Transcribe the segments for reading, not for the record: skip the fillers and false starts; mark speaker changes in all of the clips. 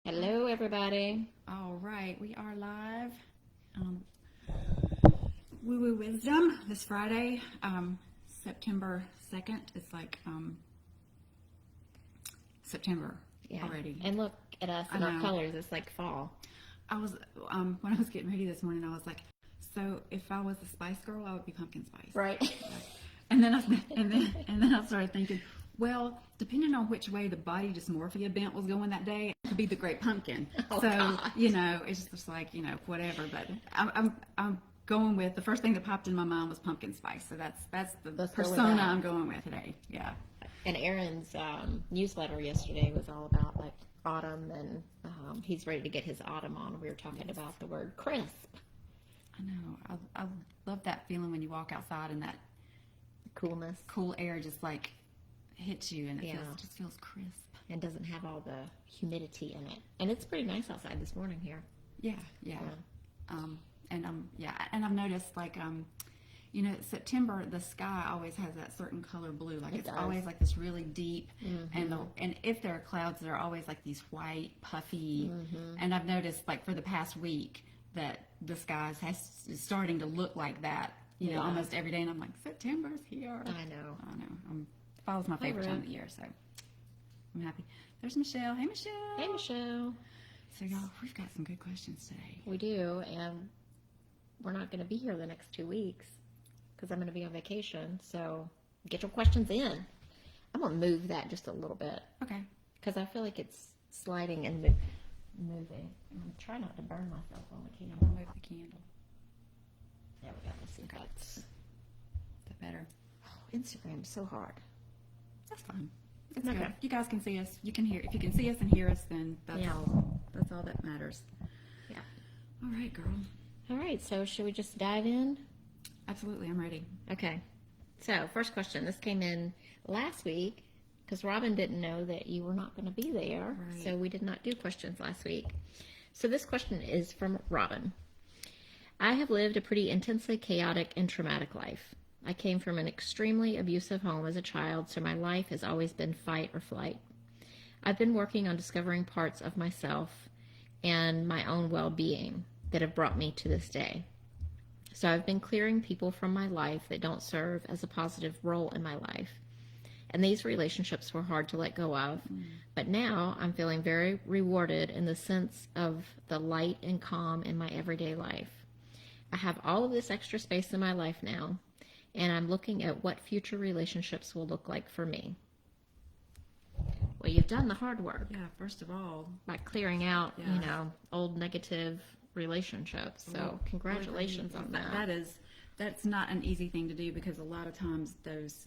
Speaker 1: Hello, everybody.
Speaker 2: All right, we are live. Woo Woo Wisdom this Friday, September 2nd. It's like September already.
Speaker 1: And look at us and our colors. It's like fall.
Speaker 2: I was when I was getting ready this morning, I was like, so if I was a Spice Girl, I would be pumpkin spice.
Speaker 1: Right.
Speaker 2: And then I started thinking, well, depending on which way the body dysmorphia bent was going that day, it could be the Great Pumpkin.
Speaker 1: Oh,
Speaker 2: so
Speaker 1: God.
Speaker 2: It's just like whatever. But I'm going with the first thing that popped in my mind was pumpkin spice. So that's the persona I'm going with today. Yeah.
Speaker 1: And Aaron's newsletter yesterday was all about like autumn, and he's ready to get his autumn on. We were talking about the word crisp.
Speaker 2: I know. I love that feeling when you walk outside and that
Speaker 1: Coolness.
Speaker 2: Cool air just like hits you, and it just feels crisp.
Speaker 1: And doesn't have all the humidity in it. And it's pretty nice outside this morning here.
Speaker 2: Yeah. And I've noticed like September, the sky always has that certain color blue. Like it's always like this really deep, and if there are clouds, they're always like these white, puffy. And I've noticed like for the past week that the skies is starting to look like that. Almost every day, and I'm like, September's here.
Speaker 1: I know.
Speaker 2: Fall's my favorite time of the year, so I'm happy. There's Michelle. Hey, Michelle.
Speaker 1: Hey, Michelle.
Speaker 2: So, y'all, we've got some good questions today.
Speaker 1: We do, and we're not going to be here the next 2 weeks because I'm going to be on vacation. So, get your questions in. I'm going to move that just a little bit.
Speaker 2: Okay.
Speaker 1: Because I feel like it's sliding and moving. I'm trying not to burn myself on the candle.
Speaker 2: I'll move the candle.
Speaker 1: There we go. Let's see if that's
Speaker 2: that better.
Speaker 1: Oh, Instagram's so hard.
Speaker 2: That's fine. It's okay. Good. You guys can see us. You can hear. If you can see us and hear us, then that's all that matters.
Speaker 1: Yeah.
Speaker 2: All right, girl.
Speaker 1: All right. So should we just dive in?
Speaker 2: Absolutely. I'm ready.
Speaker 1: Okay. So first question. This came in last week because Robyn didn't know that you were not going to be there.
Speaker 2: Right.
Speaker 1: So we did not do questions last week. So this question is from Robyn. I have lived a pretty intensely chaotic and traumatic life. I came from an extremely abusive home as a child, so my life has always been fight or flight. I've been working on discovering parts of myself and my own well-being that have brought me to this day. So I've been clearing people from my life that don't serve as a positive role in my life. And these relationships were hard to let go of. But now I'm feeling very rewarded in the sense of the light and calm in my everyday life. I have all of this extra space in my life now, and I'm looking at what future relationships will look like for me. Well, you've done the hard work.
Speaker 2: Yeah, first of all.
Speaker 1: By clearing out, old negative relationships. So congratulations on that.
Speaker 2: That's not an easy thing to do, because a lot of times those,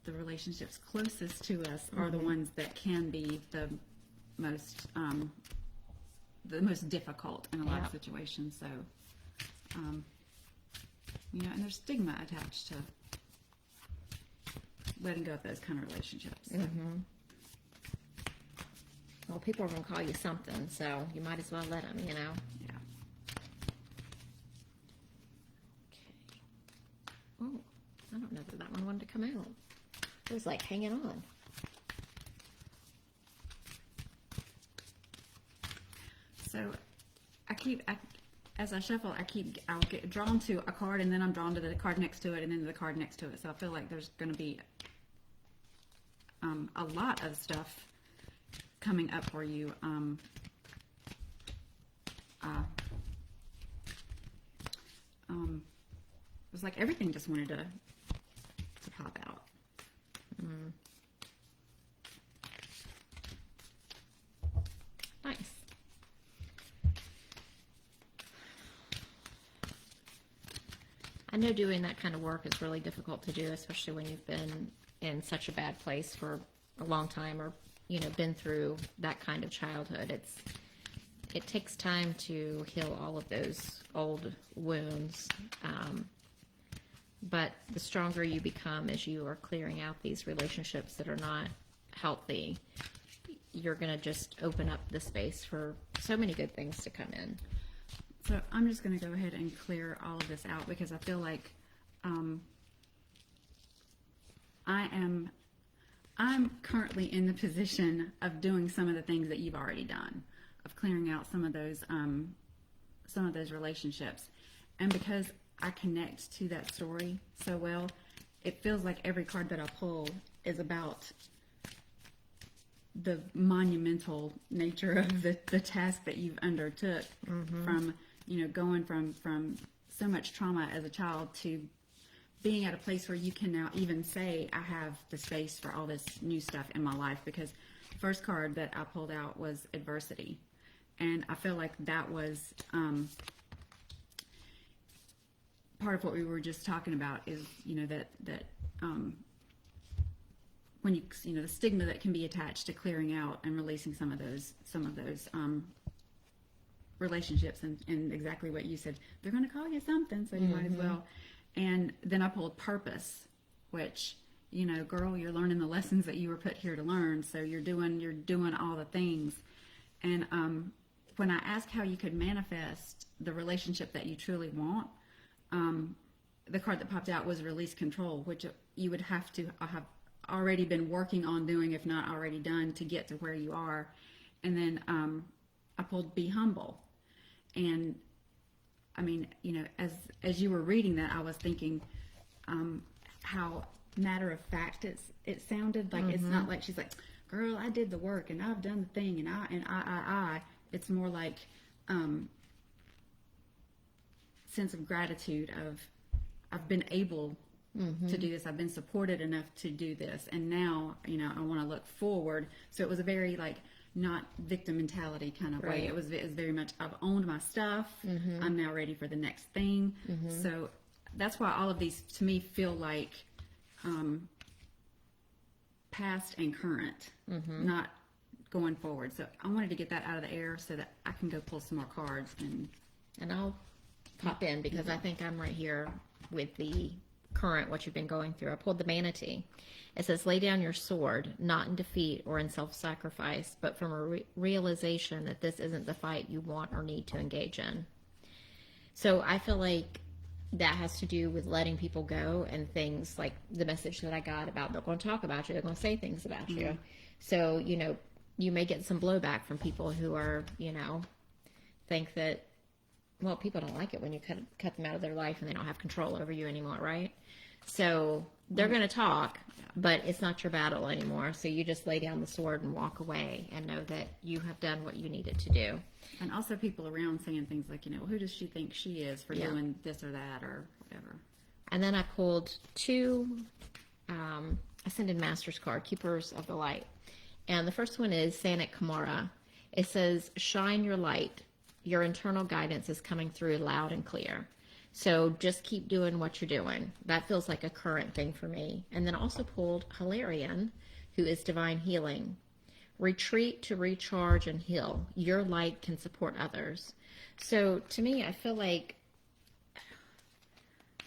Speaker 2: the relationships closest to us are the ones that can be the most difficult in a lot of situations. So, and there's stigma attached to letting go of those kind of relationships. So.
Speaker 1: Well, people are going to call you something, so you might as well let them, Yeah.
Speaker 2: Okay.
Speaker 1: Oh, I don't know that one wanted to come out. It was like hanging on.
Speaker 2: So as I shuffle, I'll get drawn to a card, and then I'm drawn to the card next to it, and then the card next to it. So I feel like there's going to be a lot of stuff coming up for you. It was like everything just wanted to pop out.
Speaker 1: Nice. I know doing that kind of work is really difficult to do, especially when you've been in such a bad place for a long time, or been through that kind of childhood. It takes time to heal all of those old wounds, but the stronger you become as you are clearing out these relationships that are not healthy, you're going to just open up the space for so many good things to come in.
Speaker 2: So I'm just going to go ahead and clear all of this out, because I feel like I'm currently in the position of doing some of the things that you've already done, of clearing out some of those relationships. And because I connect to that story so well, it feels like every card that I pull is about the monumental nature of the task that you've undertook, from, going from so much trauma as a child to being at a place where you can now even say, I have the space for all this new stuff in my life. Because the first card that I pulled out was adversity. And I feel like that was part of what we were just talking about, is, that when the stigma that can be attached to clearing out and releasing some of those relationships, and exactly what you said, they're going to call you something, so you might as well. And then I pulled purpose, which, girl, you're learning the lessons that you were put here to learn. So you're doing all the things. And when I asked how you could manifest the relationship that you truly want, the card that popped out was release control, which you would have to have already been working on doing, if not already done, to get to where you are. And then I pulled be humble. And I mean, as you were reading that, I was thinking how matter of fact it sounded. Like it's not like she's like, girl, I did the work and I've done the thing and I. It's more like sense of gratitude of, I've been able to do this. I've been supported enough to do this. And now, I want to look forward. So it was a very not victim mentality kind of way. It was very much, I've owned my stuff. I'm now ready for the next thing. So that's why all of these to me feel like past and current, not going forward. So I wanted to get that out of the air so that I can go pull some more cards.
Speaker 1: And I'll pop in because I think I'm right here with the current, what you've been going through. I pulled the manatee. It says, lay down your sword, not in defeat or in self-sacrifice, but from a realization that this isn't the fight you want or need to engage in. So I feel like that has to do with letting people go, and things like the message that I got about they're going to talk about you, they're going to say things about you. So, you may get some blowback from people who are, think that, well, people don't like it when you cut them out of their life and they don't have control over you anymore, right? So they're going to talk, but it's not your battle anymore. So you just lay down the sword and walk away and know that you have done what you needed to do.
Speaker 2: And also people around saying things like, who does she think she is for doing this or that or whatever.
Speaker 1: And then I pulled two Ascended Masters card, Keepers of the Light. And the first one is Sanat Kumara. It says, shine your light. Your internal guidance is coming through loud and clear. So just keep doing what you're doing. That feels like a current thing for me. And then also pulled Hilarion, who is divine healing. Retreat to recharge and heal. Your light can support others. So to me, I feel like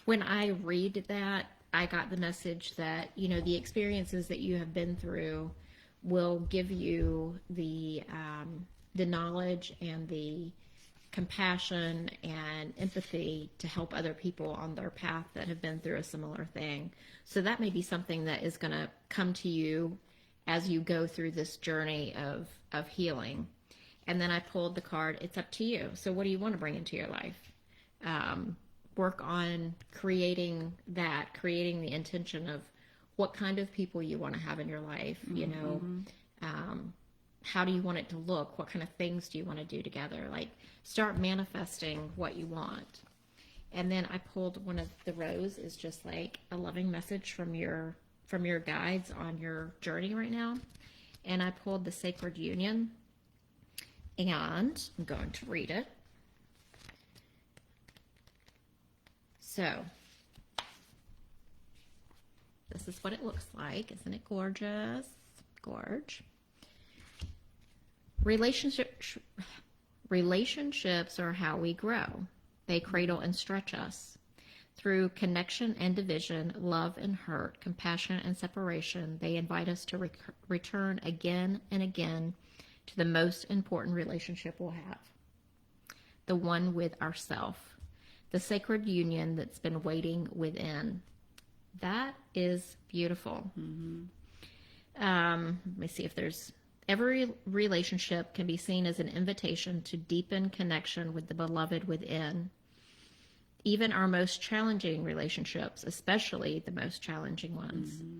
Speaker 1: when I read that, I got the message that, the experiences that you have been through will give you the knowledge and the compassion and empathy to help other people on their path that have been through a similar thing. So that may be something that is going to come to you as you go through this journey of healing. And then I pulled the card, it's up to you. So what do you want to bring into your life? Work on creating the intention of what kind of people you want to have in your life, how do you want it to look? What kind of things do you want to do together? Start manifesting what you want. And then I pulled one of the rows is just like a loving message from your guides on your journey right now. And I pulled the Sacred Union, and I'm going to read it. So this is what it looks like. Isn't it gorgeous? Gorge. Relationships are how we grow. They cradle and stretch us. Through connection and division, love and hurt, compassion and separation, they invite us to return again and again to the most important relationship we'll have. The one with ourself. The sacred union that's been waiting within. That is beautiful. Let me see if there's... Every relationship can be seen as an invitation to deepen connection with the beloved within. Even our most challenging relationships, especially the most challenging ones. Mm-hmm.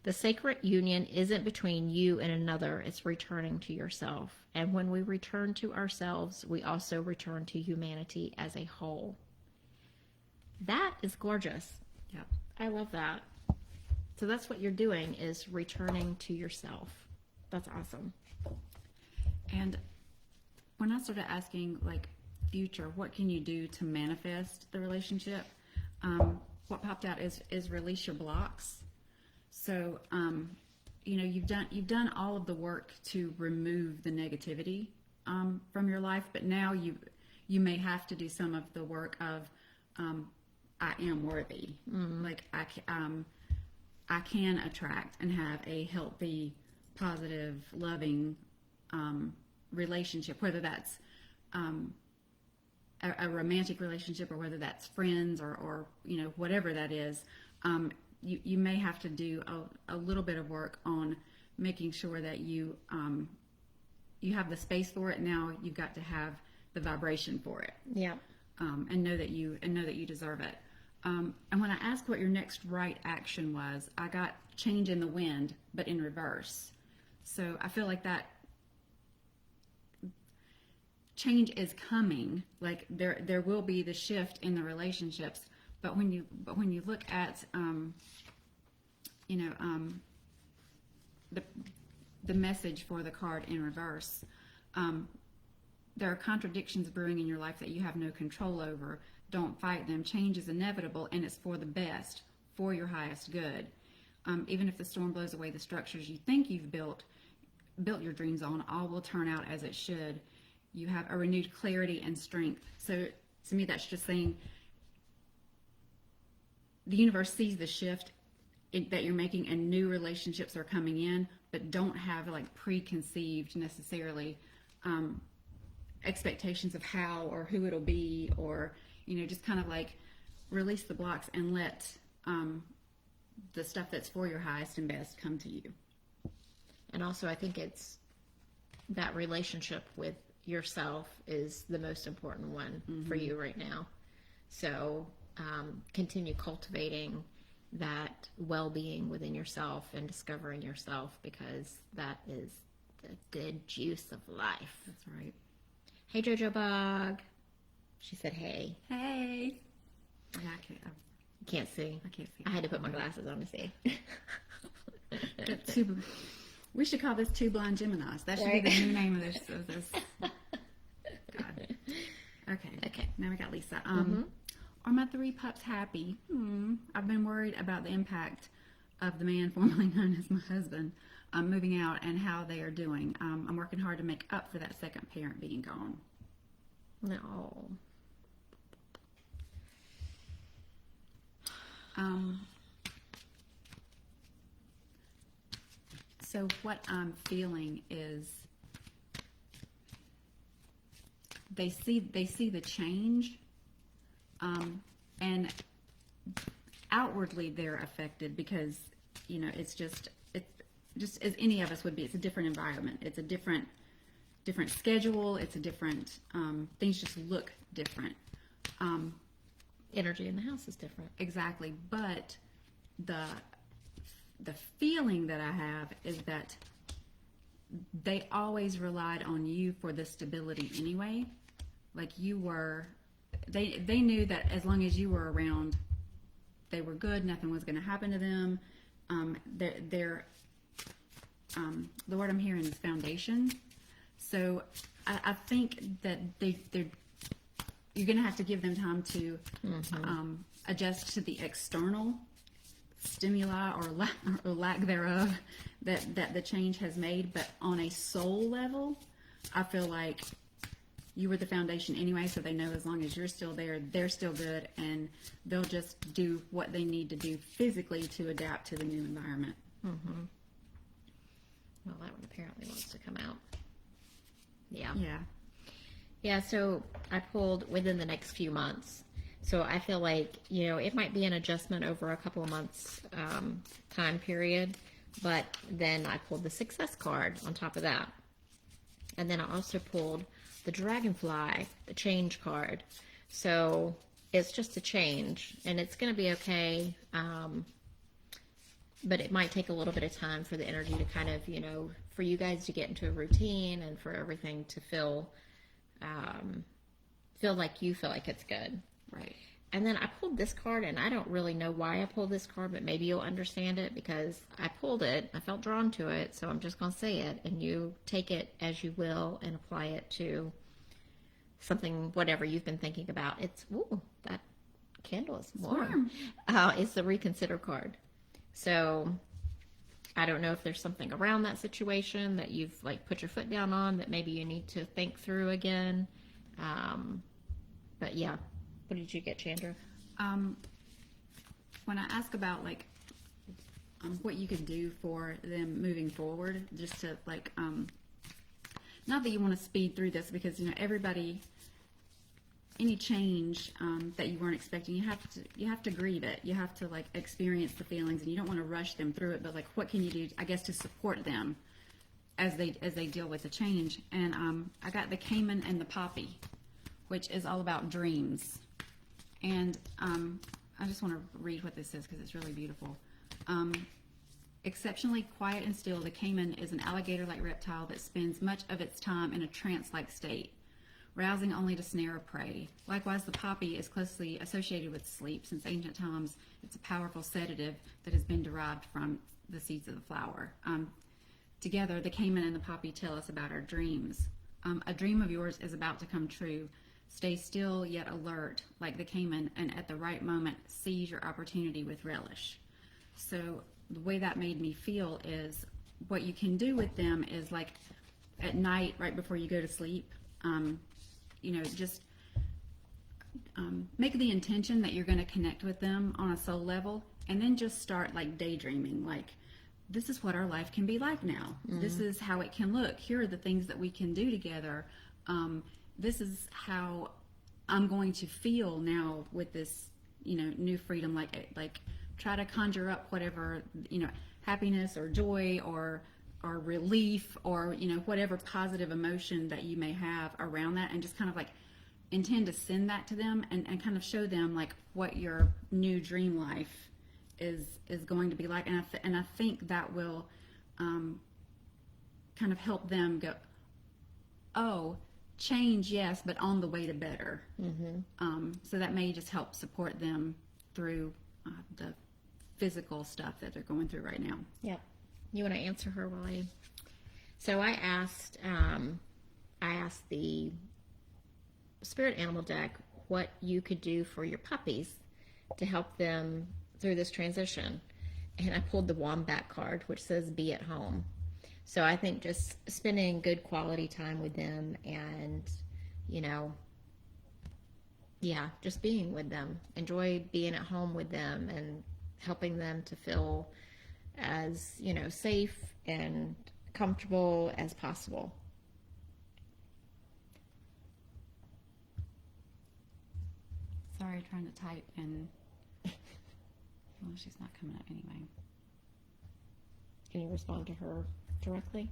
Speaker 1: The sacred union isn't between you and another, it's returning to yourself. And when we return to ourselves, we also return to humanity as a whole. That is gorgeous.
Speaker 2: Yeah,
Speaker 1: I love that. So that's what you're doing, is returning to yourself. That's awesome.
Speaker 2: And when I started asking, like, future, what can you do to manifest the relationship? What popped out is release your blocks. So, you've done all of the work to remove the negativity from your life, but now you may have to do some of the work of I am worthy. Mm-hmm. Like I can attract and have a healthy, positive, loving relationship, whether that's a romantic relationship or whether that's friends or whatever that is. You may have to do a little bit of work on making sure that you have the space for it. Now you've got to have the vibration for it.
Speaker 1: Yeah.
Speaker 2: And know that you deserve it. And when I asked what your next right action was, I got change in the wind, but in reverse. So I feel like that change is coming. Like there will be the shift in the relationships, but when you look at the message for the card in reverse, there are contradictions brewing in your life that you have no control over. Don't fight them. Change is inevitable, and it's for the best, for your highest good. Even if the storm blows away the structures you think you've built your dreams on, all will turn out as it should. You have a renewed clarity and strength. So to me, that's just saying the universe sees the shift that you're making, and new relationships are coming in, but don't have like preconceived necessarily expectations of how or who it'll be, or just kind of like release the blocks and let the stuff that's for your highest and best come to you.
Speaker 1: And also, I think it's that relationship with yourself is the most important one for you right now. So continue cultivating that well-being within yourself and discovering yourself, because that is the good juice of life.
Speaker 2: That's right.
Speaker 1: Hey, Jojo Bug. She said, hey.
Speaker 2: Hey. Yeah,
Speaker 1: Can't see.
Speaker 2: I can't see.
Speaker 1: I had to put my glasses on to see.
Speaker 2: We should call this Two Blind Geminis. That should be the new name of this. God. Okay. Now we got Lisa. Are my 3 pups happy? I've been worried about the impact of the man formerly known as my husband moving out and how they are doing. I'm working hard to make up for that second parent being gone.
Speaker 1: No.
Speaker 2: So what I'm feeling is they see the change, and outwardly they're affected because it's just as any of us would be. It's a different environment. It's a different schedule. It's a different things just look different.
Speaker 1: Energy in the house is different.
Speaker 2: Exactly, but the feeling that I have is that they always relied on you for the stability anyway. Like they knew that as long as you were around, they were good. Nothing was going to happen to them. They're the word I'm hearing is foundation. So I think that you're going to have to give them time to adjust to the external stimuli or lack thereof that the change has made. But on a soul level, I feel like you were the foundation anyway, so they know as long as you're still there, they're still good, and they'll just do what they need to do physically to adapt to the new environment.
Speaker 1: Mm-hmm. Well, that one apparently wants to come out. Yeah. Yeah, so I pulled within the next few months. So I feel like, it might be an adjustment over a couple of months time period, But then I pulled the success card on top of that. And then I also pulled the dragonfly, the change card. So it's just a change, and it's going to be okay. But it might take a little bit of time for the energy to kind of, for you guys to get into a routine and for everything to feel like you feel like it's good.
Speaker 2: Right.
Speaker 1: And then I pulled this card, and I don't really know why I pulled this card, but maybe you'll understand it because I pulled it. I felt drawn to it, so I'm just going to say it, and you take it as you will and apply it to something, whatever you've been thinking about. It's, ooh, that candle is warm. It's the reconsider card. So I don't know if there's something around that situation that you've put your foot down on that maybe you need to think through again. But yeah, what did you get, Chandra?
Speaker 2: When I ask about what you could do for them moving forward, just to not that you want to speed through this because everybody, any change that you weren't expecting, you have to grieve it. You have to experience the feelings, and you don't want to rush them through it. But what can you do, I guess, to support them as they deal with the change? And I got the Cayman and the Poppy, which is all about dreams. And I just want to read what this says because it's really beautiful. Exceptionally quiet and still, the caiman is an alligator-like reptile that spends much of its time in a trance-like state, rousing only to snare a prey. Likewise, the poppy is closely associated with sleep. Since ancient times, it's a powerful sedative that has been derived from the seeds of the flower. Together, the caiman and the poppy tell us about our dreams. A dream of yours is about to come true. Stay still yet alert, like the caiman, and at the right moment, seize your opportunity with relish. So the way that made me feel is what you can do with them is at night, right before you go to sleep, just make the intention that you're going to connect with them on a soul level, and then just start daydreaming, this is what our life can be like now. Mm-hmm. This is how it can look. Here are the things that we can do together. This is how I'm going to feel now with this, new freedom. Try to conjure up whatever, happiness or joy or relief or, whatever positive emotion that you may have around that, and just kind of intend to send that to them and kind of show them what your new dream life is going to be like. And I think that will kind of help them go, oh, change, yes, but on the way to better. Mm-hmm. So that may just help support them through the physical stuff that they're going through right now.
Speaker 1: Yep. You want to answer her while I... So I asked the spirit animal deck what you could do for your puppies to help them through this transition. And I pulled the wombat card, which says be at home. So I think just spending good quality time with them and, just being with them. Enjoy being at home with them and helping them to feel as, safe and comfortable as possible.
Speaker 2: Sorry, trying to type and... Well, she's not coming up anyway.
Speaker 1: Can you respond to her directly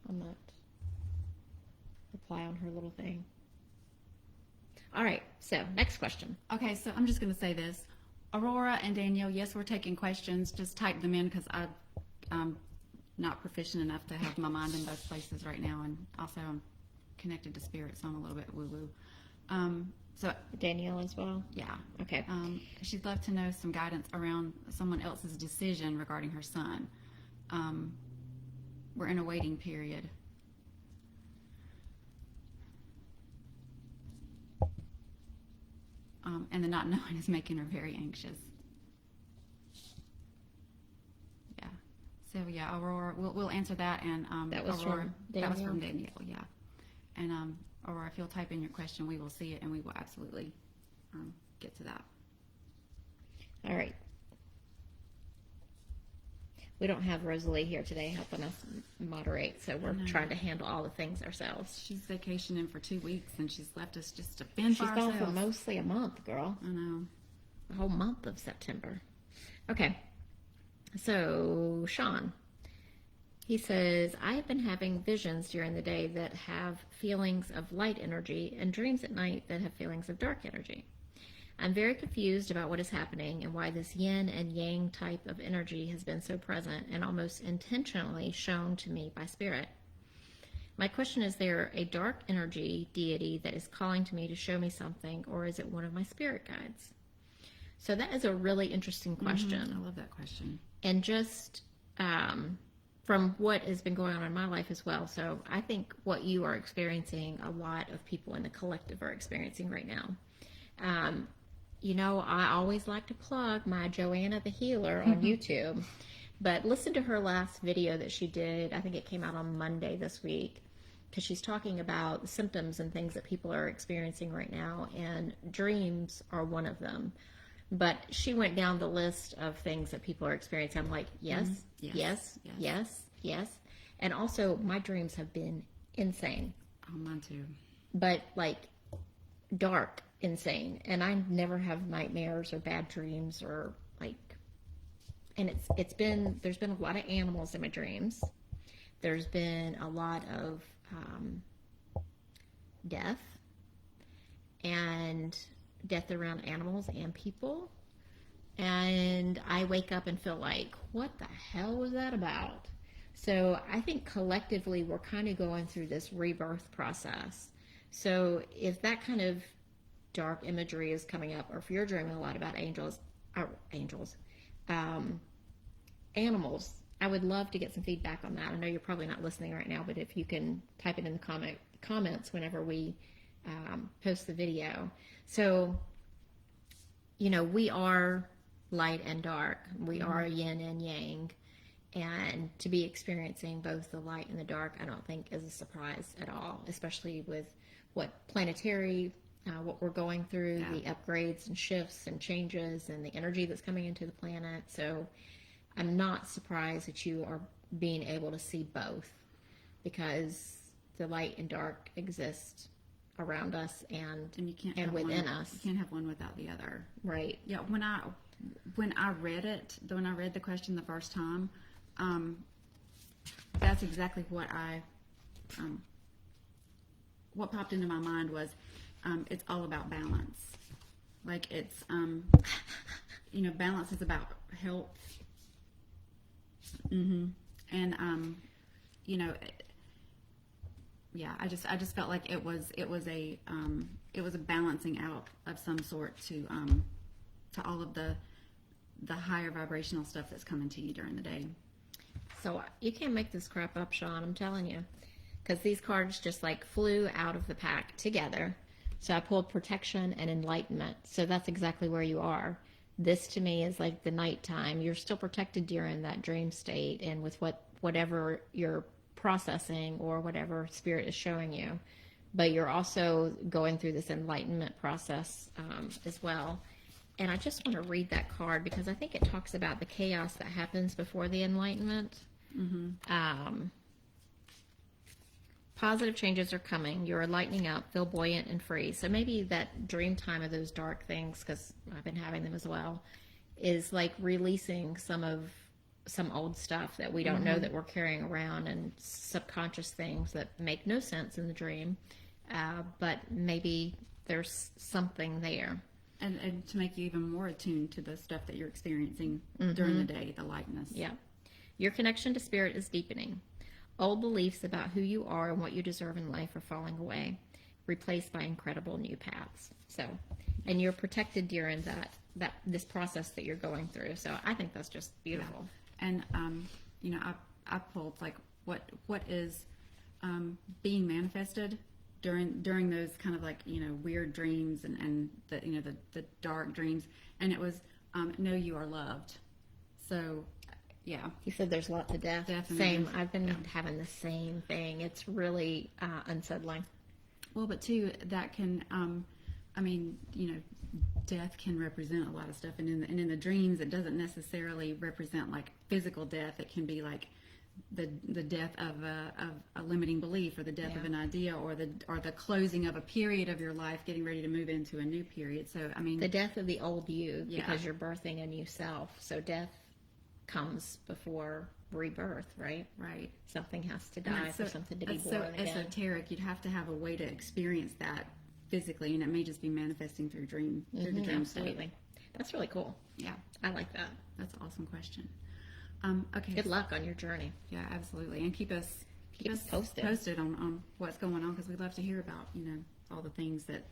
Speaker 1: on that? Reply on her little thing. All right, so next question.
Speaker 2: Okay, so I'm just going to say this. Aurora and Danielle, yes, we're taking questions. Just type them in because I'm not proficient enough to have my mind in both places right now, and also I'm connected to spirit, so I'm a little bit woo-woo. So
Speaker 1: Danielle as well?
Speaker 2: Yeah.
Speaker 1: Okay.
Speaker 2: She'd love to know some guidance around someone else's decision regarding her son. We're in a waiting period. And the not knowing is making her very anxious. Yeah. So yeah, Aurora, we'll answer that, and
Speaker 1: that was
Speaker 2: Aurora,
Speaker 1: from Danielle.
Speaker 2: That was from Danielle. Yeah. And Aurora, if you'll type in your question, we will see it, and we will absolutely get to that.
Speaker 1: All right. We don't have Rosalie here today helping us moderate, so we're trying to handle all the things ourselves.
Speaker 2: She's vacationing for 2 weeks, and she's left us just to fend for ourselves.
Speaker 1: She's gone for mostly a month, girl.
Speaker 2: I know.
Speaker 1: A whole month of September. Okay. So, Shaun, He says, I have been having visions during the day that have feelings of light energy and dreams at night that have feelings of dark energy. I'm very confused about what is happening and why this yin and yang type of energy has been so present and almost intentionally shown to me by spirit. My question is there a dark energy deity that is calling to me to show me something, or is it one of my spirit guides? So that is a really interesting question.
Speaker 2: I love that question.
Speaker 1: And just from what has been going on in my life as well. So I think what you are experiencing, a lot of people in the collective are experiencing right now. I always like to plug my Joanna the Healer on YouTube, but listen to her last video that she did. I think it came out on Monday this week, because she's talking about the symptoms and things that people are experiencing right now, and dreams are one of them. But she went down the list of things that people are experiencing. I'm like, yes. And also, my dreams have been insane.
Speaker 2: Oh, mine too.
Speaker 1: But like dark insane. And I never have nightmares or bad dreams or like, and there's been a lot of animals in my dreams. There's been a lot of death around animals and people, and I wake up and feel like, what the hell was that about? So I think collectively we're kind of going through this rebirth process. So if that kind of dark imagery is coming up, or if you're dreaming a lot about animals, I would love to get some feedback on that. I know you're probably not listening right now, but if you can type it in the comments whenever we post the video. So, we are light and dark. We are yin and yang. And to be experiencing both the light and the dark, I don't think is a surprise at all, especially with what we're going through, the upgrades and shifts and changes and the energy that's coming into the planet. So I'm not surprised that you are being able to see both, because the light and dark exist around us and
Speaker 2: you can't
Speaker 1: and within
Speaker 2: one,
Speaker 1: us.
Speaker 2: You can't have one without the other.
Speaker 1: Right.
Speaker 2: Yeah. When I read the question the first time, that's exactly what what popped into my mind was, it's all about balance. Like it's, balance is about health. And, I just felt like it was a balancing out of some sort to all of the higher vibrational stuff that's coming to you during the day.
Speaker 1: So you can't make this crap up, Shaun, I'm telling you, because these cards just like flew out of the pack together. So I pulled protection and enlightenment. So that's exactly where you are. This to me is like the nighttime. You're still protected during that dream state and with whatever you're processing or whatever spirit is showing you. But you're also going through this enlightenment process as well. And I just want to read that card because I think it talks about the chaos that happens before the enlightenment. Positive changes are coming. You're lightening up, feel buoyant and free. So maybe that dream time of those dark things, because I've been having them as well, is like releasing some old stuff that we don't know that we're carrying around, and subconscious things that make no sense in the dream. But maybe there's something there.
Speaker 2: And to make you even more attuned to the stuff that you're experiencing during the day, the lightness.
Speaker 1: Yeah. Your connection to spirit is deepening. Old beliefs about who you are and what you deserve in life are falling away, replaced by incredible new paths. So, and you're protected during this process that you're going through. So I think that's just beautiful.
Speaker 2: Yeah. And, I pulled like what is being manifested during those kind of like, weird dreams and the dark dreams. And it was, know you are loved. So, yeah.
Speaker 1: He said there's lots of death.
Speaker 2: Definitely.
Speaker 1: Same. I've been having the same thing. It's really unsettling.
Speaker 2: Well, but too, that can, death can represent a lot of stuff. And in the dreams, it doesn't necessarily represent like physical death. It can be like the death of a limiting belief, or the death of an idea, or the closing of a period of your life, getting ready to move into a new period. So, the
Speaker 1: death of the old you, because you're birthing a new self. So death comes before rebirth, right?
Speaker 2: Right.
Speaker 1: Something has to die for something to be born
Speaker 2: again. It's so esoteric. You'd have to have a way to experience that physically, and it may just be manifesting through the dream
Speaker 1: absolutely.
Speaker 2: state.
Speaker 1: That's really cool.
Speaker 2: Yeah.
Speaker 1: I like that.
Speaker 2: That's an awesome question. Okay.
Speaker 1: Good luck on your journey.
Speaker 2: Yeah, absolutely. And keep us
Speaker 1: posted
Speaker 2: on what's going on, because we'd love to hear about, all the things that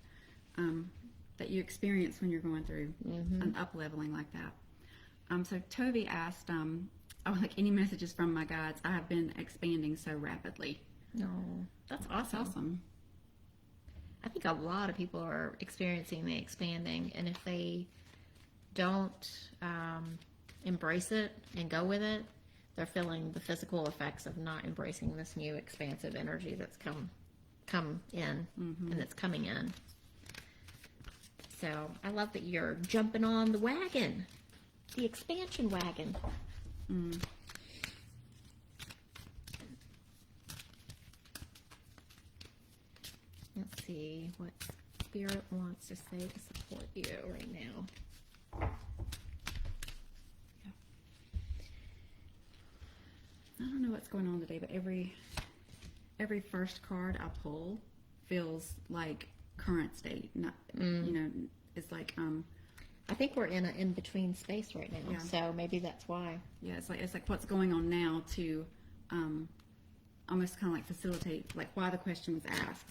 Speaker 2: that you experience when you're going through an up-leveling like that. So Tovi asked, like any messages from my guides, I have been expanding so rapidly.
Speaker 1: No, that's awesome.
Speaker 2: That's awesome.
Speaker 1: I think a lot of people are experiencing the expanding, and if they don't embrace it and go with it, they're feeling the physical effects of not embracing this new expansive energy that's come in and that's coming in. So I love that you're jumping on the wagon, the expansion wagon. Let's see what Spirit wants to say to support you right now.
Speaker 2: I don't know what's going on today, but every first card I pull feels like current state. Not it's like
Speaker 1: I think we're in an in-between space right now, so maybe that's why.
Speaker 2: Yeah, it's like what's going on now to almost kind of like facilitate like why the question was asked.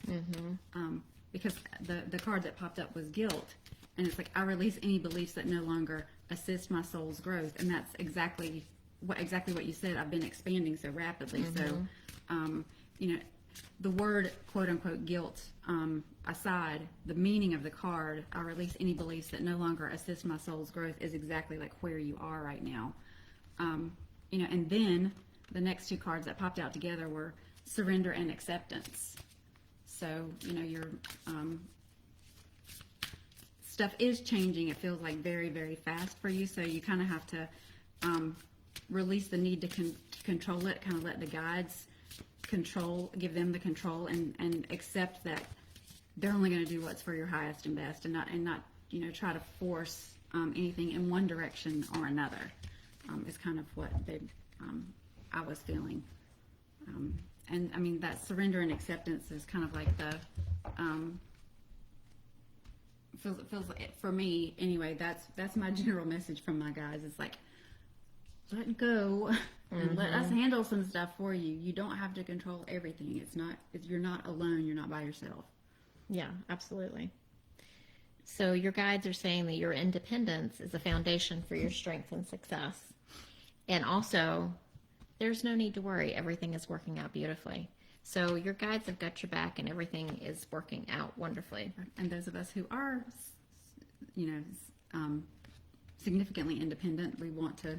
Speaker 2: Because the card that popped up was guilt, and it's like I release any beliefs that no longer assist my soul's growth, and that's exactly what you said. I've been expanding so rapidly, so the word quote unquote guilt aside, the meaning of the card, I release any beliefs that no longer assist my soul's growth, is exactly like where you are right now. And then the next two cards that popped out together were surrender and acceptance. So your stuff is changing. It feels like very, very fast for you, so you kind of have to release the need to control it, kind of let the guides give them the control, and accept that they're only going to do what's for your highest and best, and not try to force anything in one direction or another. Is kind of what I was feeling, and I mean that surrender and acceptance is kind of like the feels like, for me anyway, that's my general message from my guides. It's like, let go and let us handle some stuff for you. You don't have to control everything. You're not alone. You're not by yourself.
Speaker 1: Yeah, absolutely. So your guides are saying that your independence is a foundation for your strength and success. And also, there's no need to worry. Everything is working out beautifully. So your guides have got your back, and everything is working out wonderfully.
Speaker 2: And those of us who are, significantly independent, we want to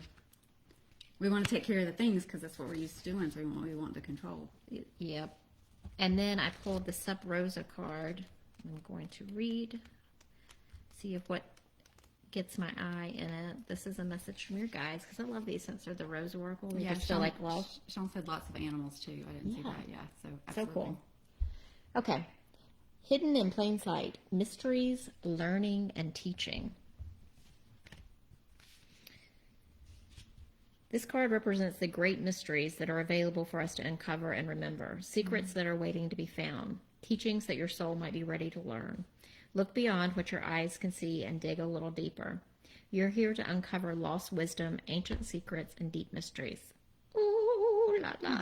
Speaker 2: take care of the things because that's what we're used to doing. So we want the control.
Speaker 1: Yep. And then I pulled the Sub Rosa card. I'm going to see if what gets my eye in it. This is a message from your guides, because I love these since they're the Rose Oracle. They just feel like love.
Speaker 2: Shaun said lots of animals too. I didn't see that. Yeah, so absolutely.
Speaker 1: So cool. Okay. Hidden in plain sight: mysteries, learning, and teaching. This card represents the great mysteries that are available for us to uncover and remember, secrets that are waiting to be found, teachings that your soul might be ready to learn. Look beyond what your eyes can see and dig a little deeper. You're here to uncover lost wisdom, ancient secrets, and deep mysteries. Ooh la la.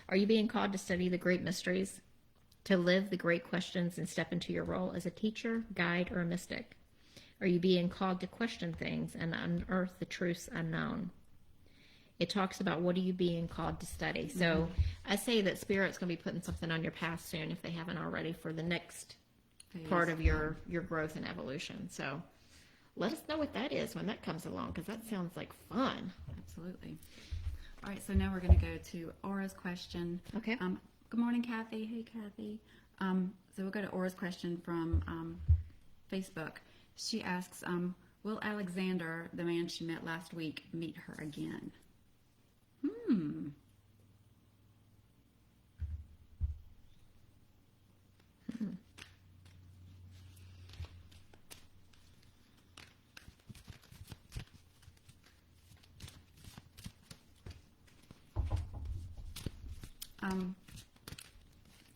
Speaker 1: Are you being called to study the great mysteries, to live the great questions, and step into your role as a teacher, guide, or a mystic? Are you being called to question things and unearth the truths unknown? It talks about what are you being called to study. So I say that Spirit's going to be putting something on your path soon, if they haven't already, for the next part of your growth and evolution. So let us know what that is when that comes along, because that sounds like fun.
Speaker 2: Absolutely. All right, so now we're going to go to Aura's question.
Speaker 1: Okay.
Speaker 2: Good morning, Kathy. Hey, Kathy. So we'll go to Aura's question from Facebook. She asks, will Alexander, the man she met last week, meet her again?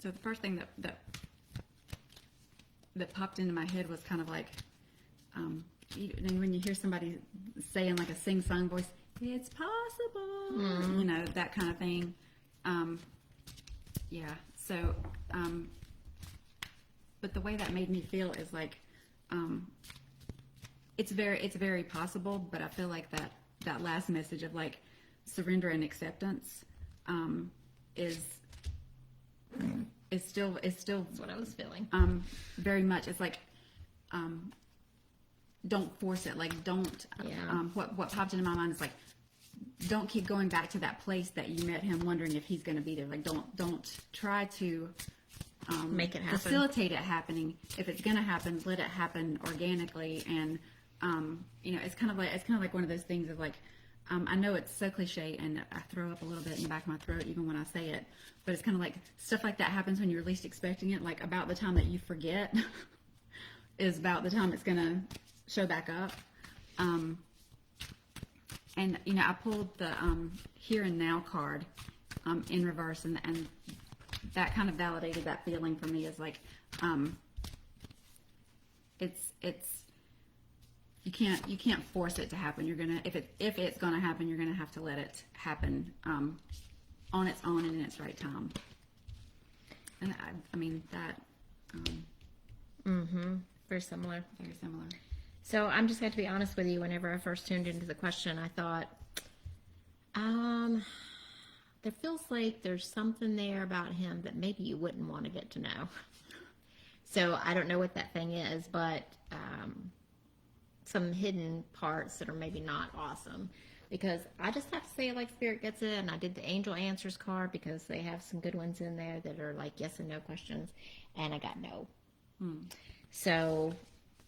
Speaker 2: So the first thing that popped into my head was kind of like, when you hear somebody say in like a sing-song voice, "It's possible," you know, that kind of thing. Yeah. So, but the way that made me feel is like, it's very possible. But I feel like that last message of like surrender and acceptance is still
Speaker 1: That's what I was feeling.
Speaker 2: very much. It's like, don't force it. Like, don't.
Speaker 1: Yeah.
Speaker 2: What popped into my mind is like, don't keep going back to that place that you met him, wondering if he's going to be there. Like, don't try to
Speaker 1: Make it happen.
Speaker 2: facilitate it happening. If it's going to happen, let it happen organically. And you know, it's kind of like one of those things of like, I know it's so cliche, and I throw up a little bit in the back of my throat even when I say it. But it's kind of like stuff like that happens when you're least expecting it. Like, about the time that you forget is about the time it's going to show back up. And you know, I pulled the here and now card in reverse, and that kind of validated that feeling for me. Is like, it's you can't force it to happen. You're gonna, if it's gonna happen, you're gonna have to let it happen on its own and in its right time. And I mean that.
Speaker 1: Very similar.
Speaker 2: Very similar.
Speaker 1: So I'm just going to be honest with you. Whenever I first tuned into the question, I thought, there feels like there's something there about him that maybe you wouldn't want to get to know. So I don't know what that thing is, but some hidden parts that are maybe not awesome. Because I just have to say, like Spirit gets it, and I did the Angel Answers card because they have some good ones in there that are like yes and no questions, and I got no. So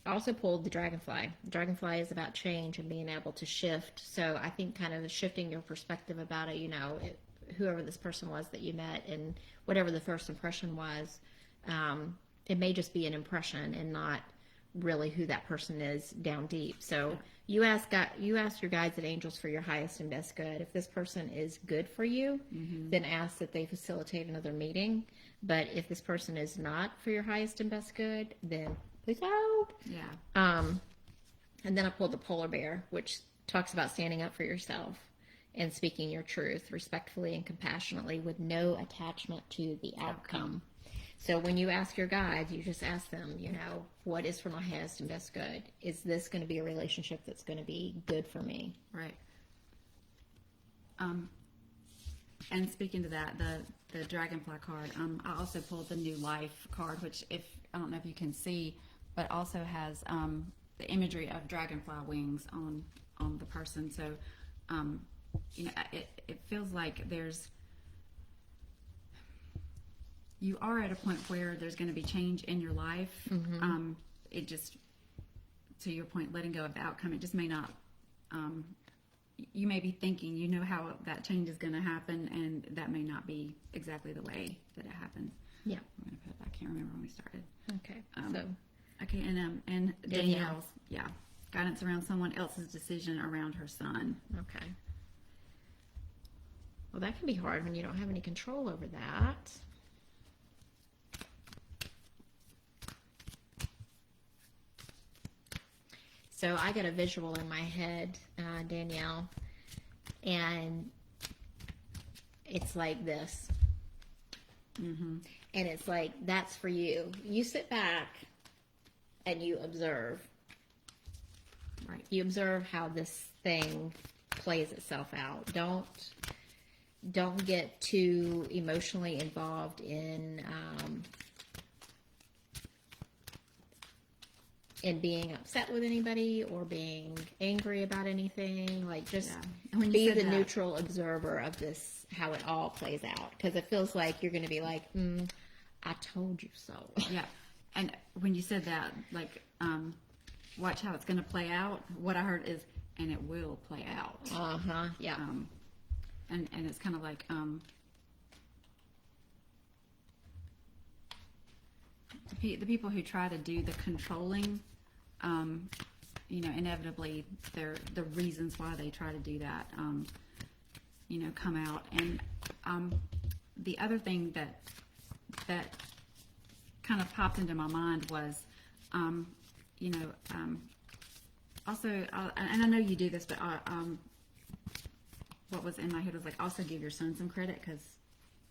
Speaker 1: I also pulled the Dragonfly. The Dragonfly is about change and being able to shift. So I think kind of shifting your perspective about it, you know, whoever this person was that you met and whatever the first impression was, it may just be an impression and not really who that person is down deep. So you ask your guides and angels for your highest and best good. If this person is good for you, then ask that they facilitate another meeting. But if this person is not for your highest and best good, then please help.
Speaker 2: Yeah.
Speaker 1: And then I pulled the Polar Bear, which talks about standing up for yourself and speaking your truth respectfully and compassionately with no attachment to the outcome. So when you ask your guides, you just ask them, you know, what is for my highest and best good? Is this going to be a relationship that's going to be good for me?
Speaker 2: Right. And speaking to that, the Dragonfly card, I also pulled the New Life card, which I don't know if you can see, but also has the imagery of dragonfly wings on the person. So, you know, it feels like you are at a point where there's going to be change in your life. It just, to your point, letting go of the outcome, it just may not, you may be thinking, you know, how that change is going to happen, and that may not be exactly the way that it happens.
Speaker 1: Yeah.
Speaker 2: I'm going to put, I can't remember when we started.
Speaker 1: Okay.
Speaker 2: Okay. And Danielle's, guidance around someone else's decision around her son.
Speaker 1: Okay. Well, that can be hard when you don't have any control over that. So I got a visual in my head, Danielle, and it's like this. And it's like, that's for you. You sit back and you observe.
Speaker 2: Right.
Speaker 1: You observe how this thing plays itself out. Don't get too emotionally involved in being upset with anybody or being angry about anything. Like, just be the neutral observer of this, how it all plays out. Because it feels like you're going to be like, I told you so.
Speaker 2: Yeah. And when you said that, like, watch how it's going to play out, what I heard is, and it will play out.
Speaker 1: Yeah.
Speaker 2: And it's kind of like, the people who try to do the controlling, you know, inevitably the reasons why they try to do that, you know, come out. And the other thing that kind of popped into my mind was, also, and I know you do this, but what was in my head was like, also give your son some credit, because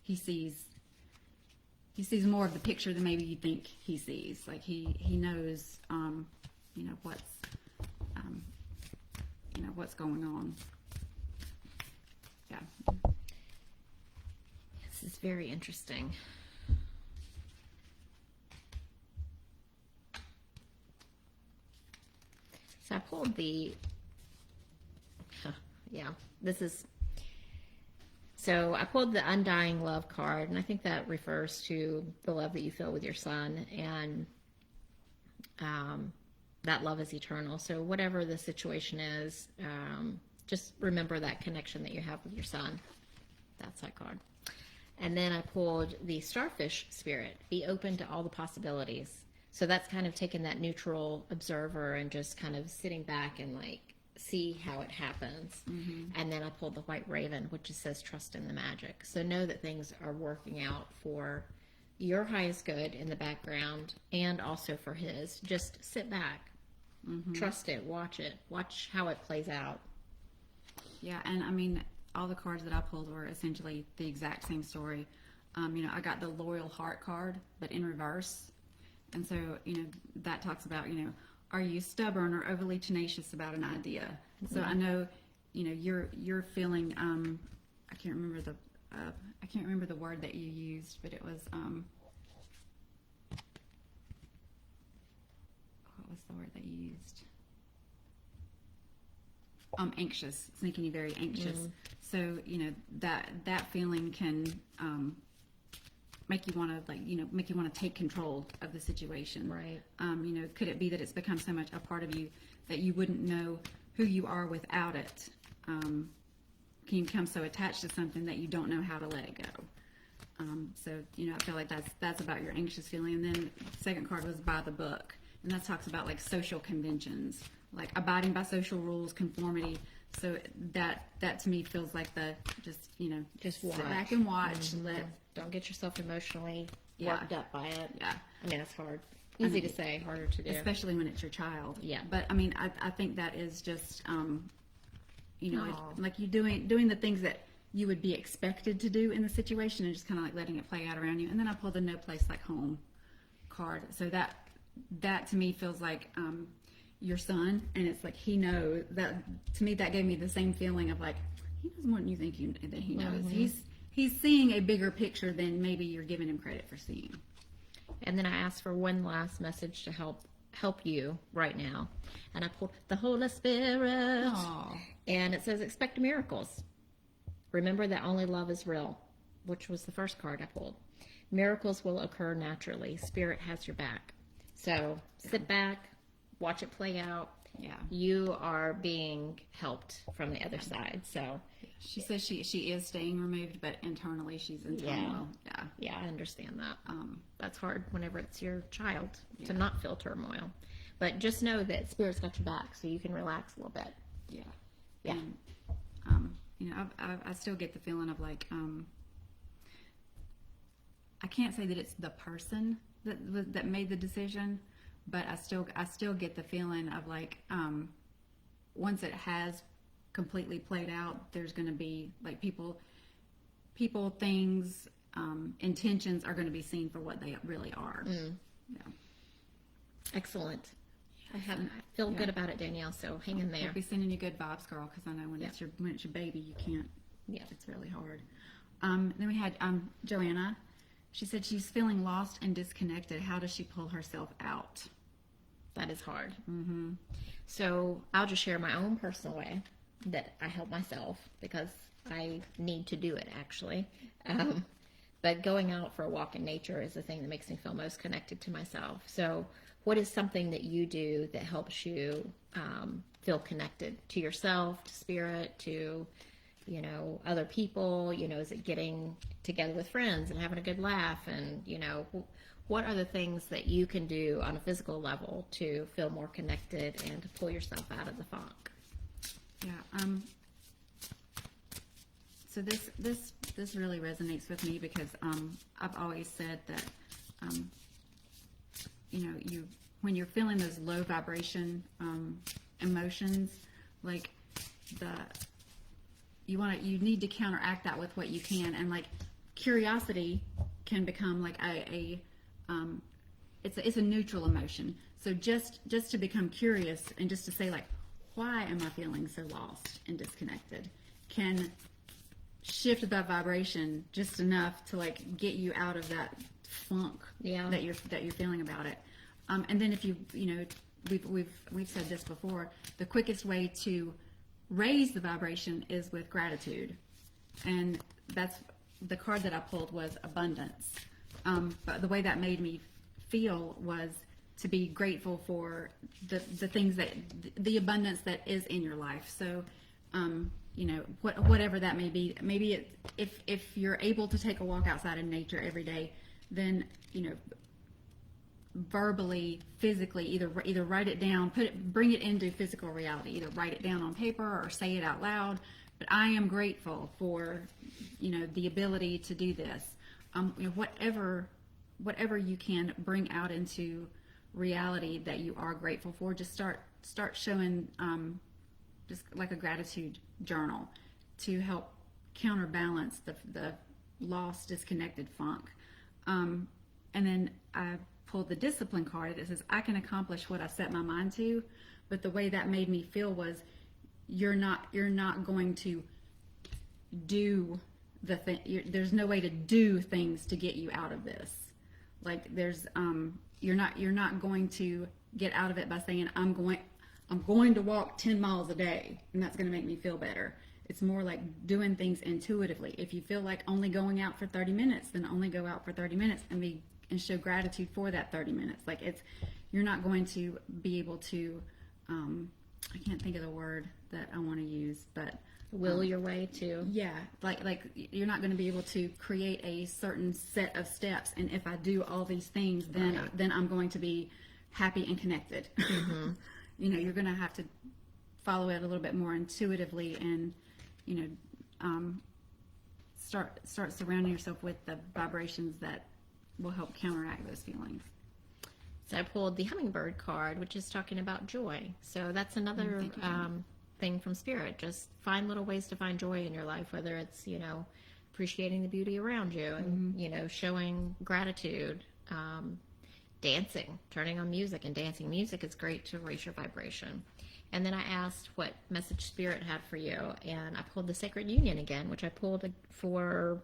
Speaker 2: he sees more of the picture than maybe you think he sees. Like he knows, what's going on. Yeah.
Speaker 1: This is very interesting. So I pulled so I pulled the Undying Love card, and I think that refers to the love that you feel with your son, and that love is eternal. So whatever the situation is, just remember that connection that you have with your son. That's that card. And then I pulled the Starfish Spirit. Be open to all the possibilities. So that's kind of taking that neutral observer and just kind of sitting back and like see how it happens. Mm-hmm. And then I pulled the White Raven, which just says trust in the magic. So know that things are working out for your highest good in the background and also for his. Just sit back, trust it, watch how it plays out.
Speaker 2: Yeah, and I mean, all the cards that I pulled were essentially the exact same story. I got the Loyal Heart card, but in reverse. And so, that talks about, are you stubborn or overly tenacious about an idea? Mm-hmm. So I know, you're feeling, I can't remember the word that you used, but it was, what was the word that you used? Anxious. It's making you very anxious. Mm-hmm. So, that feeling can, make you want to take control of the situation.
Speaker 1: Right.
Speaker 2: Could it be that it's become so much a part of you that you wouldn't know who you are without it? Can you become so attached to something that you don't know how to let it go? So, I feel like that's about your anxious feeling. And then the second card was By the Book. And that talks about like social conventions, like abiding by social rules, conformity. So that to me feels like just
Speaker 1: watch.
Speaker 2: Sit back and watch.
Speaker 1: Mm-hmm. Don't get yourself emotionally worked up by it.
Speaker 2: Yeah.
Speaker 1: I mean, it's hard. Easy to say, harder to do.
Speaker 2: Especially when it's your child.
Speaker 1: Yeah.
Speaker 2: But I mean, I think that is just, like you doing the things that you would be expected to do in the situation and just kind of like letting it play out around you. And then I pulled the No Place Like Home card. So that to me feels like, your son, and it's like he knows that. To me, that gave me the same feeling of like he knows more than you think that he knows. Mm-hmm. He's seeing a bigger picture than maybe you're giving him credit for seeing.
Speaker 1: And then I asked for one last message to help you right now, and I pulled the Holy Spirit. Aww. And it says expect miracles. Remember that only love is real, which was the first card I pulled. Miracles will occur naturally. Spirit has your back. So sit back. Watch it play out. Yeah. You are being helped from the other side. So
Speaker 2: she says she is staying removed, but internally she's in turmoil.
Speaker 1: Yeah. Yeah, I understand that. That's hard whenever it's your child to not feel turmoil. But just know that Spirit's got your back, so you can relax a little bit.
Speaker 2: Yeah.
Speaker 1: Yeah.
Speaker 2: And, I still get the feeling of like, I can't say that it's the person that made the decision, but I still get the feeling of like, once it has completely played out, there's going to be like people, things, intentions are going to be seen for what they really are. Mm. Yeah.
Speaker 1: Excellent. I feel good about it, Danielle. So hang in there.
Speaker 2: I'll be sending you good vibes, girl, because I know when it's your baby, you can't. Yeah, it's really hard. Then we had Joanna. She said she's feeling lost and disconnected. How does she pull herself out?
Speaker 1: That is hard. Mm-hmm. So I'll just share my own personal way that I help myself because I need to do it actually. But going out for a walk in nature is the thing that makes me feel most connected to myself. So what is something that you do that helps you feel connected to yourself, to spirit, to, other people? Is it getting together with friends and having a good laugh? And, what are the things that you can do on a physical level to feel more connected and to pull yourself out of the funk?
Speaker 2: Yeah. So this really resonates with me because I've always said that when you're feeling those low vibration emotions, like you need to counteract that with what you can, and like curiosity can become like it's a neutral emotion. So just to become curious and just to say like, why am I feeling so lost and disconnected, can shift that vibration just enough to like get you out of that funk that you're feeling about it. And then if we've said this before, the quickest way to raise the vibration is with gratitude, and that's the card that I pulled was abundance. But the way that made me feel was to be grateful for the things that the abundance that is in your life. So whatever that may be, maybe if you're able to take a walk outside in nature every day, then verbally, physically, either write it down, bring it into physical reality, either write it down on paper or say it out loud. But I am grateful for the ability to do this. Whatever you can bring out into reality that you are grateful for, just start showing just like a gratitude journal to help counterbalance the lost, disconnected funk. And then I pulled the discipline card that says I can accomplish what I set my mind to, but the way that made me feel was you're not going to do the thing. There's no way to do things to get you out of this. Like there's you're not going to get out of it by saying I'm going to walk 10 miles a day and that's going to make me feel better. It's more like doing things intuitively. If you feel like only going out for 30 minutes, then only go out for 30 minutes and show gratitude for that 30 minutes. Like you're not going to be able to, I can't think of the word that I want to use, but
Speaker 1: will your way to.
Speaker 2: Yeah. Like you're not going to be able to create a certain set of steps. And if I do all these things, then I'm going to be happy and connected. Mm-hmm. You're going to have to follow it a little bit more intuitively and, start surrounding yourself with the vibrations that will help counteract those feelings.
Speaker 1: So I pulled the hummingbird card, which is talking about joy. So that's another thing from Spirit. Just find little ways to find joy in your life, whether it's, appreciating the beauty around you and, showing gratitude, dancing, turning on music and dancing. Music is great to raise your vibration. And then I asked what message Spirit had for you, and I pulled the Sacred Union again, which I pulled for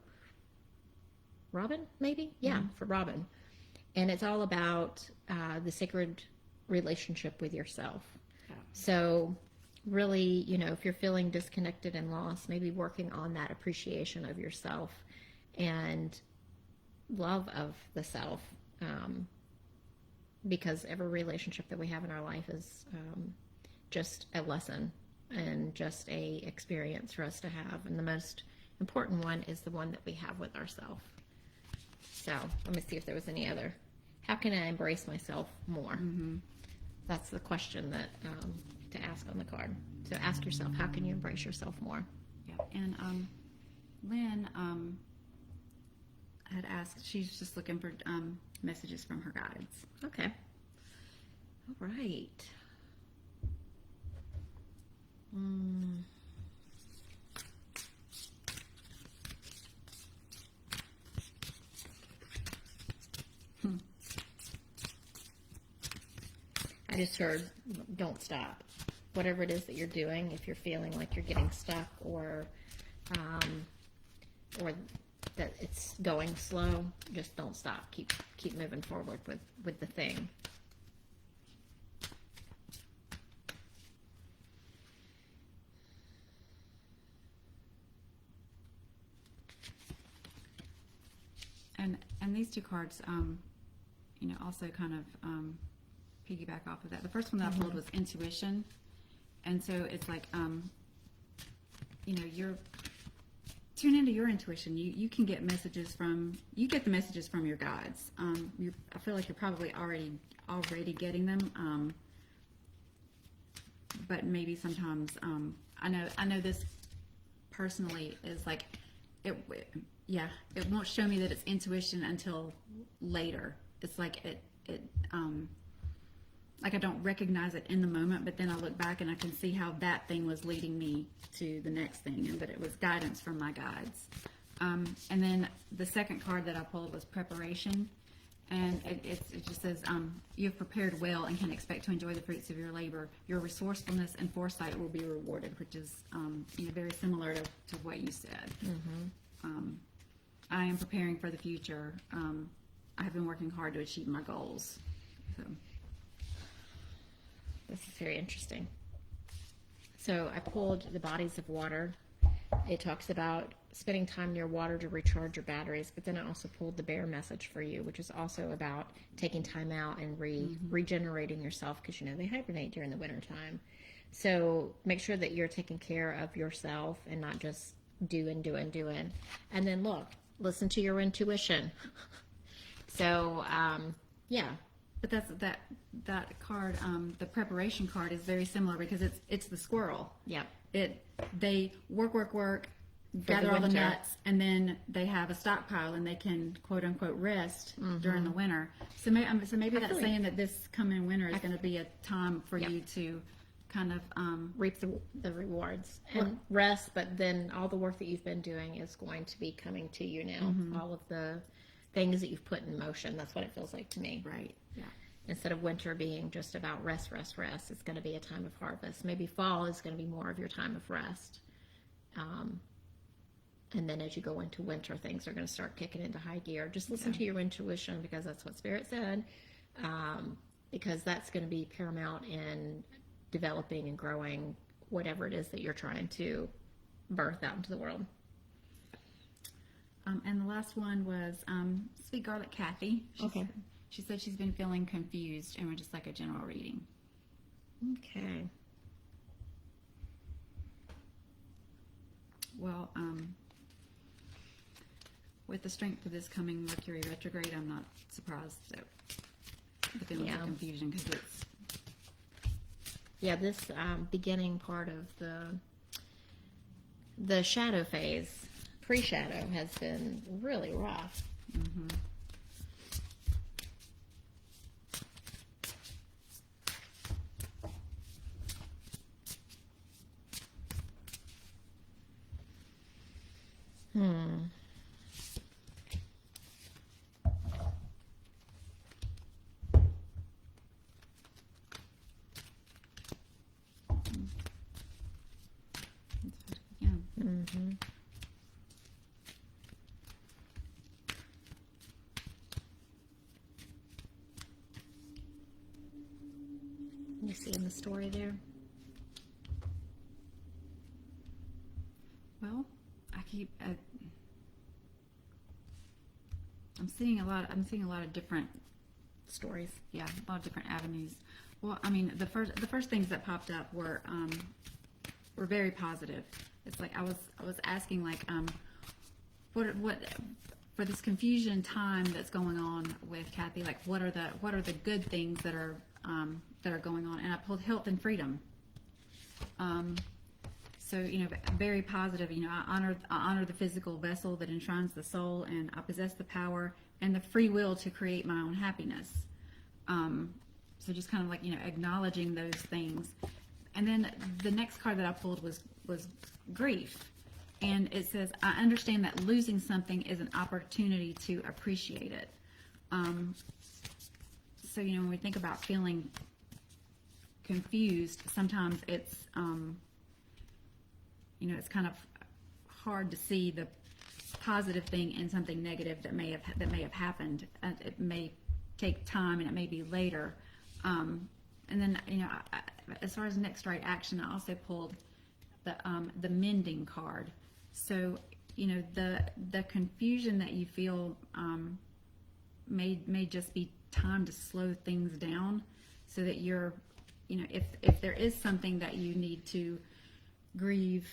Speaker 1: Robyn, maybe? Yeah, for Robyn. And it's all about the sacred relationship with yourself. Yeah. So really, if you're feeling disconnected and lost, maybe working on that appreciation of yourself and love of the self, because every relationship that we have in our life is just a lesson and just a experience for us to have. And the most important one is the one that we have with ourselves. So let me see if there was any other. How can I embrace myself more? Mm-hmm. That's the question that to ask on the card. So ask yourself, how can you embrace yourself more?
Speaker 2: Yeah. And Lynn had asked, she's just looking for messages from her guides.
Speaker 1: Okay. All right. I just heard, don't stop. Whatever it is that you're doing, if you're feeling like you're getting stuck or that it's going slow, just don't stop. Keep moving forward with the thing.
Speaker 2: And these two cards, also kind of piggyback off of that. The first one that I pulled was intuition, and so it's like, you're tune into your intuition. You can get messages you get the messages from your guides. I feel like you're probably already getting them, but maybe sometimes I know this personally is like it won't show me that it's intuition until later. It's like like I don't recognize it in the moment, but then I look back and I can see how that thing was leading me to the next thing, and that it was guidance from my guides. And then the second card that I pulled was preparation, and it just says, you have prepared well and can expect to enjoy the fruits of your labor. Your resourcefulness and foresight will be rewarded, which is very similar to what you said. I am preparing for the future. I have been working hard to achieve my goals. So.
Speaker 1: This is very interesting. So I pulled the bodies of water. It talks about spending time near water to recharge your batteries, but then I also pulled the bear message for you, which is also about taking time out and regenerating yourself, because they hibernate during the winter time. So make sure that you're taking care of yourself and not just doing. And then listen to your intuition. So yeah.
Speaker 2: But that card, the preparation card, is very similar because it's the squirrel.
Speaker 1: Yep.
Speaker 2: They work, gather all the nuts, and then they have a stockpile, and they can quote unquote rest during the winter. So maybe that's saying that this coming winter is going to be a time for you to kind of
Speaker 1: reap the rewards and rest. But then all the work that you've been doing is going to be coming to you now. All of the things that you've put in motion. That's what it feels like to me.
Speaker 2: Right. Yeah.
Speaker 1: Instead of winter being just about rest, it's going to be a time of harvest. Maybe fall is going to be more of your time of rest. And then as you go into winter, things are going to start kicking into high gear. Just listen to your intuition, because that's what Spirit said. Because that's going to be paramount in developing and growing whatever it is that you're trying to birth out into the world.
Speaker 2: And the last one was Sweet Garlic Kathy. She said she's been feeling confused, and we're just like a general reading.
Speaker 1: Okay.
Speaker 2: Well, with the strength of this coming Mercury retrograde, I'm not surprised that the feelings of confusion, because it's...
Speaker 1: Yeah, this beginning part of the shadow phase, pre-shadow, has been really rough. You see in the story there?
Speaker 2: Well, I'm seeing a lot of different
Speaker 1: Stories.
Speaker 2: Yeah, a lot of different avenues. Well, I mean, the first things that popped up were very positive. It's like I was asking, like, what for this confusion time that's going on with Kathy, like what are the good things that are going on? And I pulled health and freedom. So, very positive. I honor the physical vessel that enshrines the soul, and I possess the power and the free will to create my own happiness. So just kind of like, acknowledging those things. And then the next card that I pulled was grief. And it says, I understand that losing something is an opportunity to appreciate it. So, when we think about feeling confused, sometimes it's, it's kind of hard to see the positive thing in something negative that may have happened. It may take time, and it may be later. And then, as far as next right action, I also pulled the mending card. So, the confusion that you feel may just be time to slow things down, so that you're, if there is something that you need to grieve,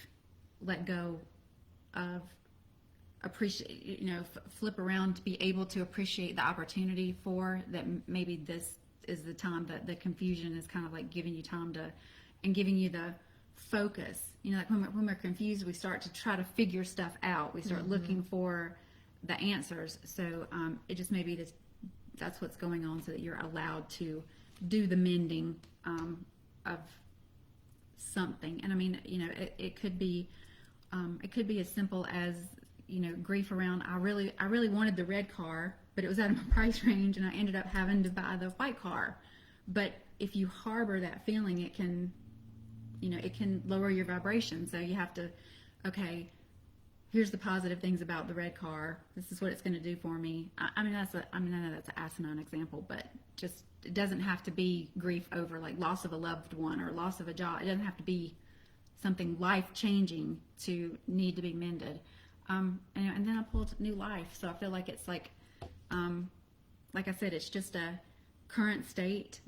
Speaker 2: let go of, appreciate, flip around to be able to appreciate the opportunity for that. Maybe this is the time that the confusion is kind of like giving you time to, and giving you the focus like when we're confused, we start to try to figure stuff out. We start looking for the answers. So it just maybe that's what's going on, so that you're allowed to do the mending of something. And I mean, it could be as simple as, grief around, I really wanted the red car, but it was out of my price range, and I ended up having to buy the white car. But if you harbor that feeling, it can lower your vibration. So you have to, okay, here's the positive things about the red car. This is what it's going to do for me. I know that's an asinine example, but just, it doesn't have to be grief over like loss of a loved one or loss of a job. It doesn't have to be something life-changing to need to be mended. And then I pulled new life. So I feel like it's like I said, it's just a current state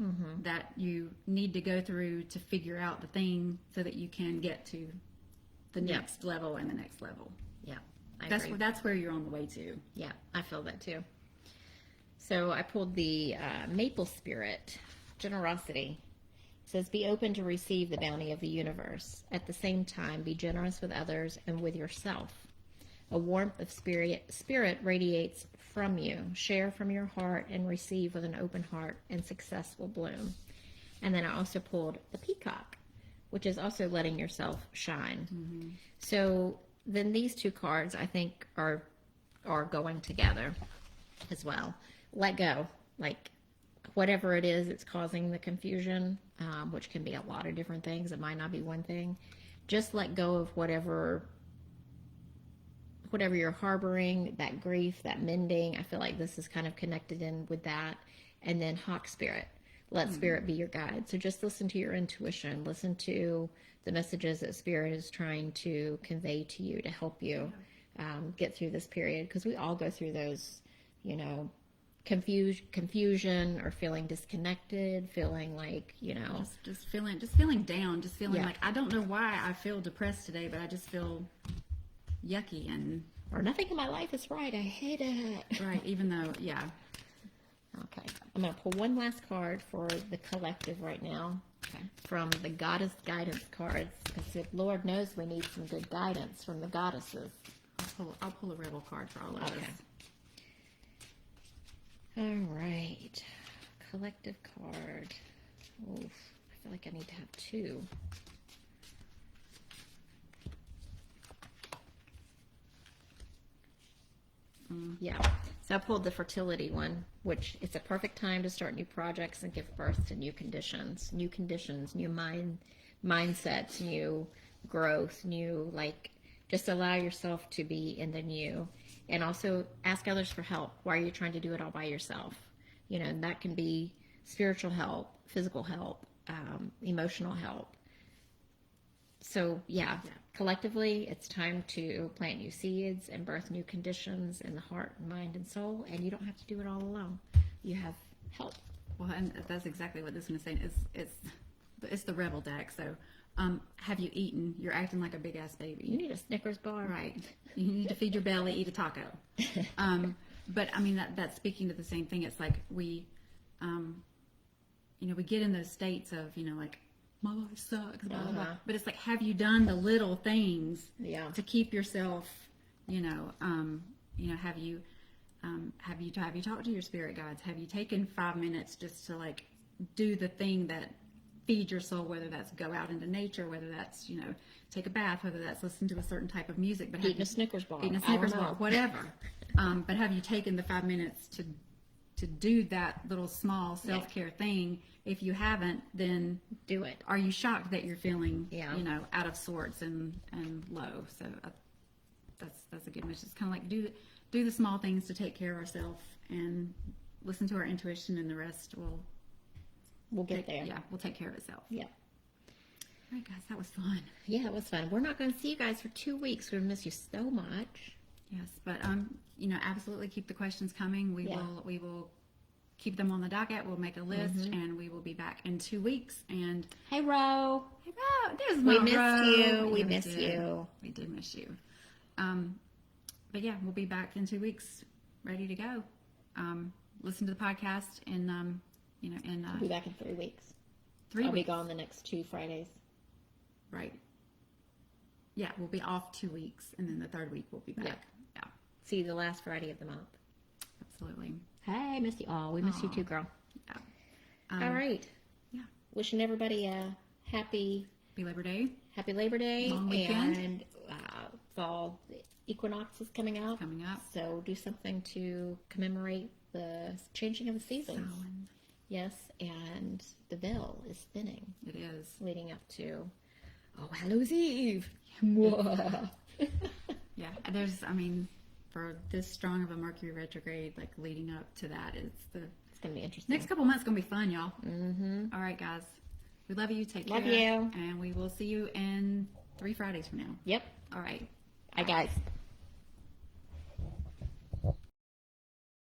Speaker 2: that you need to go through to figure out the thing so that you can get to the next level and the next level.
Speaker 1: Yeah,
Speaker 2: that's where you're on the way to.
Speaker 1: Yeah, I feel that too. So I pulled the maple spirit, generosity. It says, be open to receive the bounty of the universe. At the same time, be generous with others and with yourself. A warmth of spirit radiates from you. Share from your heart and receive with an open heart, and success will bloom. And then I also pulled the peacock, which is also letting yourself shine. So then these two cards, I think, are going together as well. Let go. Like, whatever it is that's causing the confusion, which can be a lot of different things. It might not be one thing. Just let go of whatever you're harboring, that grief, that mending. I feel like this is kind of connected in with that. And then hawk spirit. Let spirit be your guide. So just listen to your intuition. Listen to the messages that spirit is trying to convey to you to help you get through this period. Because we all go through those, confusion or feeling disconnected, feeling like,
Speaker 2: just feeling down, just feeling like, I don't know why I feel depressed today, but I just feel yucky,
Speaker 1: or nothing in my life is right. I hate it.
Speaker 2: Right, even though,
Speaker 1: Okay, I'm going to pull one last card for the collective right now.
Speaker 2: Okay.
Speaker 1: From the Goddess Guidance cards, because Lord knows we need some good guidance from the goddesses.
Speaker 2: I'll pull a rebel card for all of us.
Speaker 1: All right, collective card. Oof, I feel like I need to have two. Yeah, so I pulled the fertility one, which it's a perfect time to start new projects and give birth to new conditions, new mindsets, new growth, just allow yourself to be in the new. And also ask others for help. Why are you trying to do it all by yourself? And that can be spiritual help, physical help, emotional help. So collectively, it's time to plant new seeds and birth new conditions in the heart, mind, and soul. And you don't have to do it all alone. You have help.
Speaker 2: Well, and that's exactly what this one is saying. It's the rebel deck. So, have you eaten? You're acting like a big ass baby.
Speaker 1: You need a Snickers bar,
Speaker 2: right? You need to feed your belly, eat a taco. But I mean that's speaking to the same thing. It's like we get in those states of like, my life sucks, blah, blah, blah. But it's like, have you done the little things to keep yourself, have you talked to your spirit guides? Have you taken 5 minutes just to like do the thing that feeds your soul, whether that's go out into nature, whether that's, take a bath, whether that's listen to a certain type of music, but
Speaker 1: eating a Snickers bar,
Speaker 2: whatever. But have you taken the 5 minutes to do that little small self-care thing? If you haven't, then
Speaker 1: do it.
Speaker 2: Are you shocked that you're feeling, out of sorts and low? So that's a good message. It's kind of like do the small things to take care of ourselves and listen to our intuition, and the rest we'll get there. Yeah, we'll take care of itself.
Speaker 1: Yeah.
Speaker 2: All right, guys, that was fun.
Speaker 1: Yeah, it was fun. We're not going to see you guys for 2 weeks. We're going to miss you so much.
Speaker 2: Yes, but absolutely keep the questions coming. We will keep them on the docket. We'll make a list, and we will be back in 2 weeks. And
Speaker 1: hey, Ro.
Speaker 2: There's my
Speaker 1: We missed
Speaker 2: Ro.
Speaker 1: you. We miss you.
Speaker 2: We did miss you. But yeah, we'll be back in 2 weeks, ready to go. Listen to the podcast, and
Speaker 1: I'll be back in 3 weeks.
Speaker 2: 3 weeks.
Speaker 1: I'll be gone the next 2 Fridays.
Speaker 2: Right. Yeah, we'll be off 2 weeks, and then the third week we'll be back. Yeah.
Speaker 1: See you the last Friday of the month.
Speaker 2: Absolutely.
Speaker 1: Hey, missed you all. We miss you too, girl.
Speaker 2: Yeah.
Speaker 1: All right.
Speaker 2: Yeah.
Speaker 1: Wishing everybody a happy
Speaker 2: Labor Day.
Speaker 1: Long
Speaker 2: weekend.
Speaker 1: And fall equinox is coming up. So do something to commemorate the changing of the seasons.
Speaker 2: Shaun.
Speaker 1: Yes, and the bell is spinning.
Speaker 2: It is.
Speaker 1: Leading up to Hallows Eve.
Speaker 2: Yeah. For this strong of a Mercury retrograde, like leading up to that, it's
Speaker 1: going to be interesting.
Speaker 2: Next couple months going to be fun, y'all. Mm-hmm. All right, guys. We love you. Take care.
Speaker 1: Love you.
Speaker 2: And we will see you in 3 Fridays from now.
Speaker 1: Yep.
Speaker 2: All right.
Speaker 1: Bye, guys.